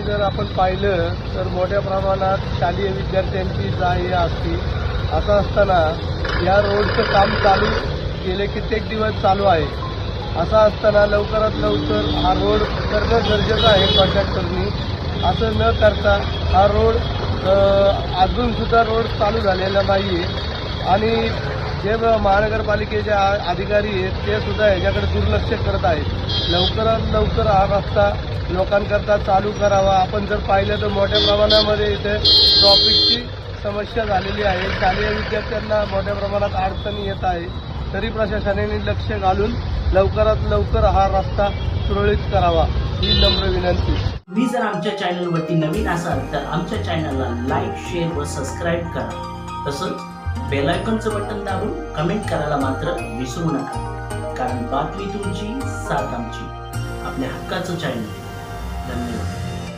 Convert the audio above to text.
जर आपण पाहिलं तर मोठ्या प्रमाणात शालेय विद्यार्थ्यांची जा-ये असते. असं असताना या रोडचं काम चालू गेले कित्येक दिवस चालू आहे. असं असताना लवकरात लवकर हा रोड करणं गरजेचं आहे कॉन्ट्रॅक्टरनी. असं न करता हा रोड अजूनसुद्धा रोड चालू झालेला नाही आहे आणि जे महानगरपालिकेचे अधिकारी आहेत ते सुद्धा ह्याच्याकडे दुर्लक्ष करत आहेत. लवकरात लवकर हा रस्ता लोकांकरता चालू करावा. आपण जर पाहिलं तर मोठ्या प्रमाणामध्ये इथे ट्रॉफिकची समस्या झालेली आहे. शालेय विद्यार्थ्यांना मोठ्या प्रमाणात अडचणी येत आहे. तरी प्रशासनाने लक्ष घालून लवकरात लवकर हा रस्ता सुरळीत करावा ही नम्र विनंती. तुम्ही जर आमच्या चॅनलवरती नवीन असाल तर आमच्या चॅनलला लाईक, शेअर व सबस्क्राईब करा. तसंच बेल आयकॉनचं बटन दाबून कमेंट करायला मात्र विसरू नका. कारण बातमी तुमची, साथ आमची. आपल्या हक्काचं चॅनल. धन्यवाद.